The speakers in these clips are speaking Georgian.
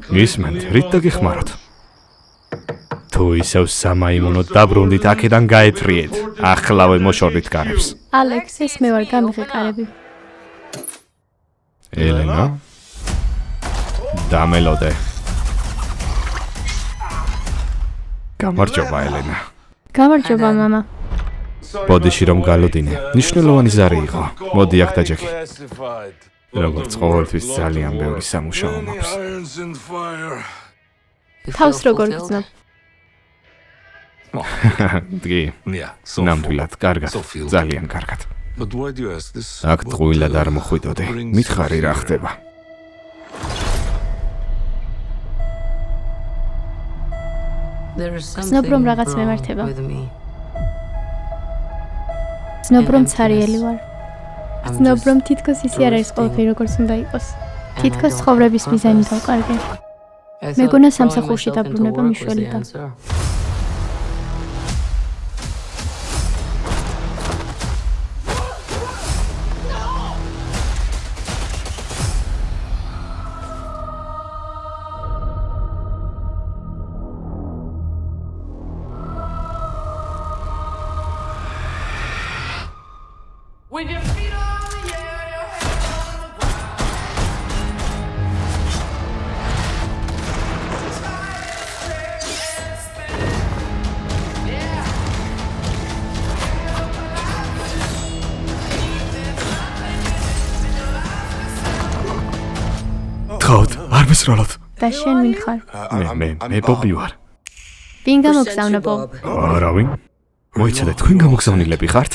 ისმენთ, რით დაგეხმაროთ? თუ ისევ სამაიმუნოდ დაბრუნდით, აქედან გაეთრიეთ. ახლავე მოშორდით კარებს. ალექს, ეს მე ვარ, გამიღე კარები. ელენა? დამელოდე. გამარჯობა, ელენა. გამარჯობა, მამა. ბოდიში რომ გალოდინე, ნიშნულოვანი ზარი იყო. მოდი აქ დაჯექი. როგორც ყოველთვის ძალიან ბევრი სამუშაო მაქვს. თავს როგორ გრძნობ? დი, ნამდვილად, კარგად, ძალიან კარგად. აქ ტყუილად არ მოხვიდოდე, მითხარი რა ხდება. გრძნობ რომ რაღაც მემართება. გრძნობ რომ ცარიელი ვარ. გრძნობ რომ თითქოს ისე არ არის ყველაფერი როგორც უნდა იყოს. თითქოს ცხოვრების მიზანი დავკარგე. მეგონა სამსახურში დაბრუნება მიშველიდან. თხოვთ, არ მისროლოთ. და შენ ვინ ხარ? მე ბობი ვარ. ვინ გამოგზავნა ბობ? არავინ. მოიცადე, თქვენ გამოგზავნილები ხართ?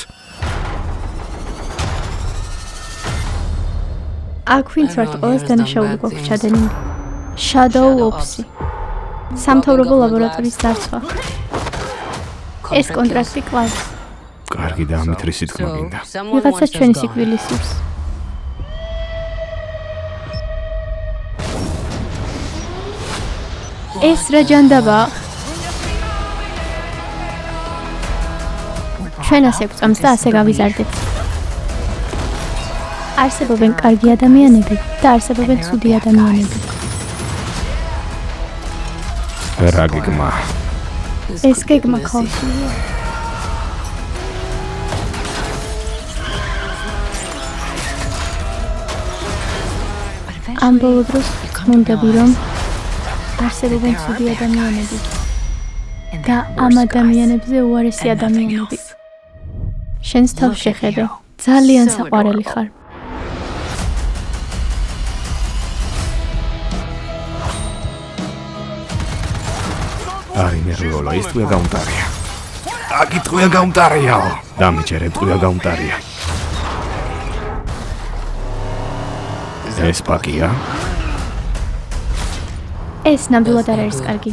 აქ ვინც ვართ, ყველას დანაშაული გვაქვს ჩადენილი. Shadow Ops-ი. სამთავრობო ლაბორატორიის დარცვა. ეს კონტრაქტი კლავს. კარგი და ამით რისი თქმა გინდა? ვიღაცა ჩვენი სიკვდილის ირს. ეს რა ჯანდაბა? ჩვენ ასე გვწამს და ასე გავიზარდეთ. არსებობენ კარგი ადამიანები და არსებობენ ცუდი ადამიანები. რა გეგმა? ეს გეგმა ქაოსია. ამ ბოლო დროს გქონდები რომ არსებობენ ცუდი ადამიანები და ამ ადამიანებზე უარესი ადამიანები. შენს თავს შეხედე, ძალიან საყვარელი ხარ. არი მერლოლა, ის ტყუია გაუმტარია. აკი ტყუია გაუმტარიაო. დამიჯერე ტყუია გაუმტარია. ეს პაკია? ეს ნამდვილად არ არის კარგი.